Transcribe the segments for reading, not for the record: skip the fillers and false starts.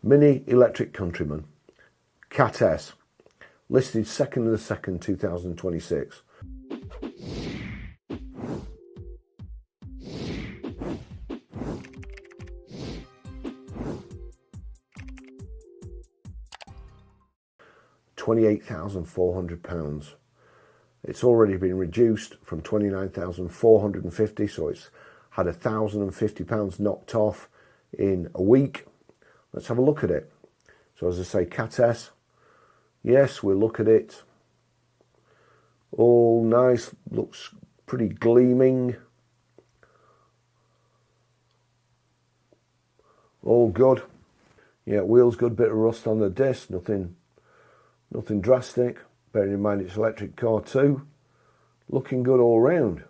Mini Electric Countryman, Cat S, listed 2nd of the 2nd, 2026. £28,400. It's already been reduced from 29,450, so it's had £1,050 knocked off in a week. Let's have a look at it. So as I say, Cat S, yes, we'll look at it. All nice, looks pretty gleaming. All good. Yeah, wheels good, bit of rust on the disc, nothing drastic. Bearing in mind it's electric car too. Looking good all round.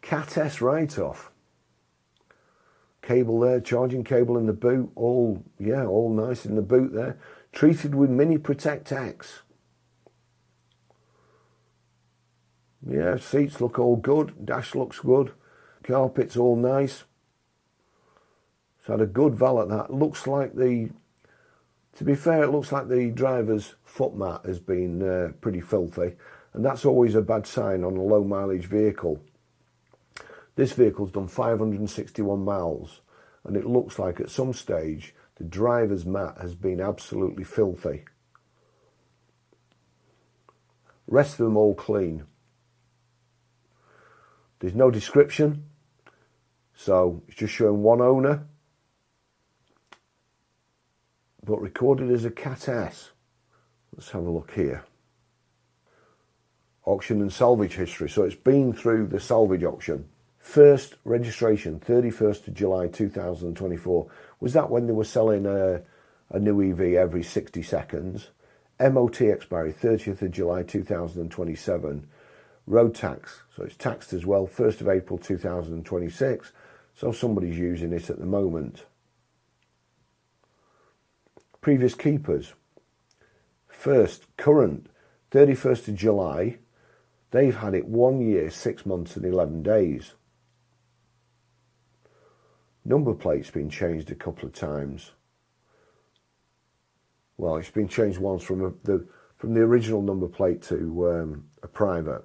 Cat S write-off. Cable there, charging cable in the boot. All nice in the boot there. Treated with Mini Protect X. Yeah, seats look all good. Dash looks good. Carpet's all nice. It's had a good valet that. Looks like to be fair, it looks like the driver's foot mat has been pretty filthy, and that's always a bad sign on a low mileage vehicle. This vehicle's done 561 miles, and it looks like at some stage the driver's mat has been absolutely filthy. Rest of them all clean. There's no description, so it's just showing one owner, but recorded as a Cat S. Let's have a look here. Auction and salvage history. So it's been through the salvage auction. First registration, 31st of July 2024. Was that when they were selling a new EV every 60 seconds? MOT expiry, 30th of July 2027. Road tax, so it's taxed as well, 1st of April 2026. So somebody's using it at the moment. Previous keepers. First, current, 31st of July. They've had it 1 year, 6 months and 11 days. Number plate's been changed a couple of times. Well, it's been changed once from the original number plate to a private.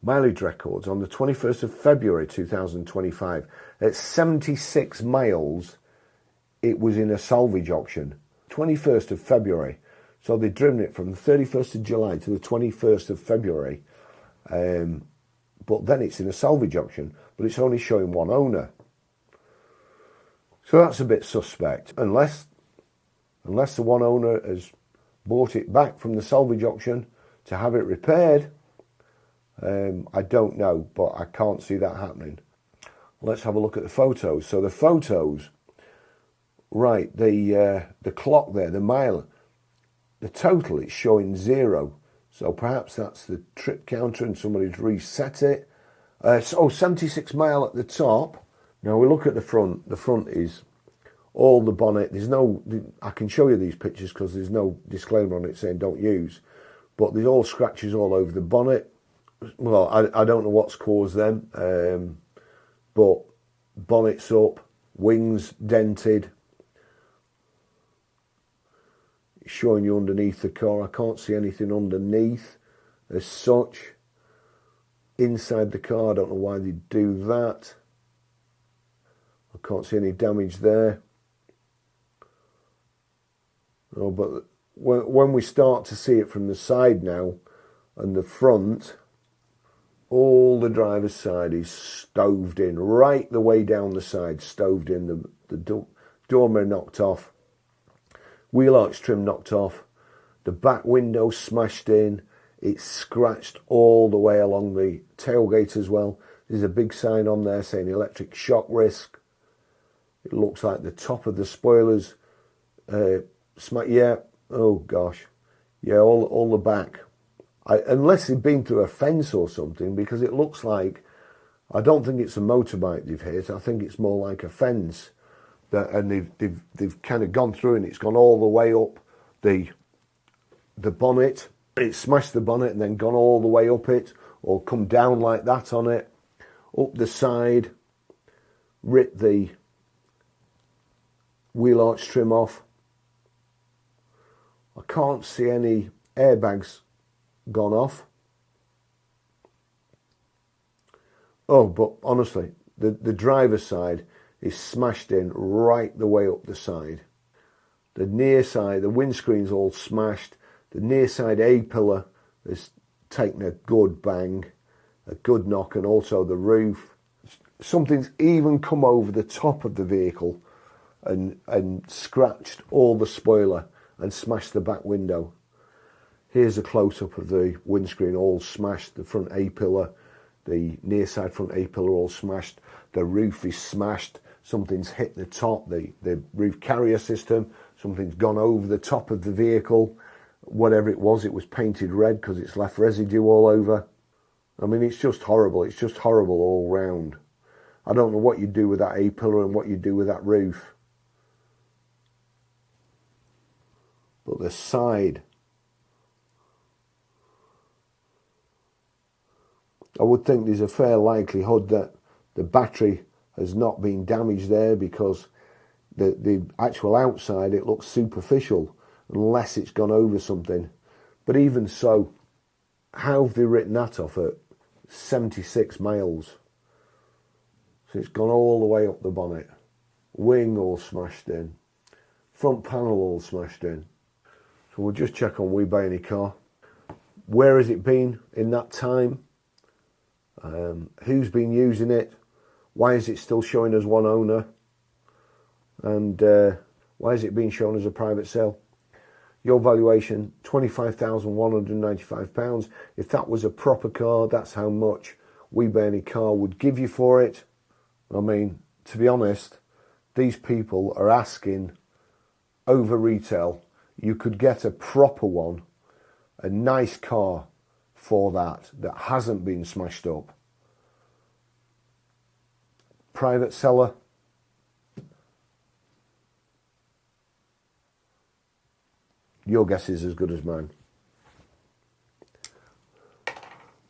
Mileage records on the 21st of February 2025. At 76 miles, it was in a salvage auction. 21st of February. So they'd driven it from the 31st of July to the 21st of February. But then it's in a salvage auction, but it's only showing one owner. So that's a bit suspect. Unless the one owner has bought it back from the salvage auction to have it repaired, I don't know, but I can't see that happening. Let's have a look at the photos. So the photos, right, the clock there, the mile, the total is showing 0. So perhaps that's the trip counter and somebody's reset it. 76 mile at the top. Now we look at the front. The front is all the bonnet. There's no, I can show you these pictures because there's no disclaimer on it saying don't use. But there's all scratches all over the bonnet. Well, I don't know what's caused them. But bonnet's up, wings dented. It's showing you underneath the car. I can't see anything underneath as such. Inside the car, I don't know why they do that. I can't see any damage there. Oh, but when we start to see it from the side now and the front, all the driver's side is stoved in, right the way down the side, stoved in, the door mirror knocked off, wheel arch trim knocked off, the back window smashed in, it's scratched all the way along the tailgate as well. There's a big sign on there saying electric shock risk. It looks like the top of the spoilers, yeah, oh gosh, yeah, all the back. Unless they've been through a fence or something, because it looks like, I don't think it's a motorbike they've hit, I think it's more like a fence. And they've kind of gone through and it's gone all the way up the bonnet. It's smashed the bonnet and then gone all the way up it, or come down like that on it, up the side, ripped the wheel arch trim off. I can't see any airbags gone off. Oh, but honestly, the driver's side is smashed in right the way up the side. The near side, the windscreen's all smashed. The near side A-pillar has taken a good bang, a good knock, and also the roof. Something's even come over the top of the vehicle and scratched all the spoiler and smashed the back window. Here's a close-up of the windscreen, all smashed. The front A-pillar, the near side front A-pillar all smashed. The roof is smashed. Something's hit the top, the roof carrier system. Something's gone over the top of the vehicle. Whatever it was painted red because it's left residue all over. I mean, it's just horrible. It's just horrible all round. I don't know what you do with that A-pillar and what you do with that roof. But the side, I would think there's a fair likelihood that the battery has not been damaged there, because the actual outside, it looks superficial unless it's gone over something. But even so, how have they written that off at 76 miles? So it's gone all the way up the bonnet. Wing all smashed in. Front panel all smashed in. So we'll just check on We Buy Any Car. Where has it been in that time? Who's been using it? Why is it still showing as one owner? And why is it being shown as a private sale? Your valuation, £25,195. If that was a proper car, that's how much We Buy Any Car would give you for it. I mean, to be honest, these people are asking over retail. You could get a proper one, a nice car for that hasn't been smashed up. Private seller, your guess is as good as mine.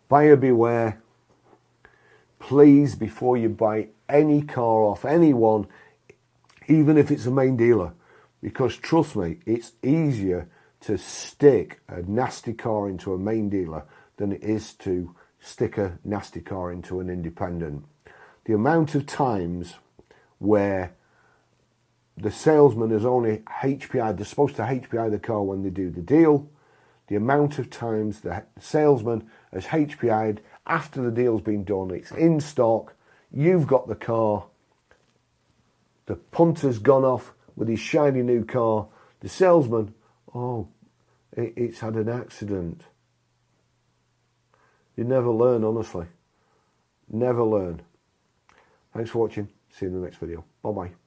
Buyer beware. Please, before you buy any car off anyone, even if it's a main dealer, because trust me, it's easier to stick a nasty car into a main dealer than it is to stick a nasty car into an independent. The amount of times where the salesman has only HPI'd, they're supposed to HPI the car when they do the deal. The amount of times the salesman has HPI'd after the deal's been done, it's in stock, you've got the car, the punter's gone off with his shiny new car, the salesman, oh, it's had an accident. You never learn, honestly. Never learn. Thanks for watching. See you in the next video. Bye-bye.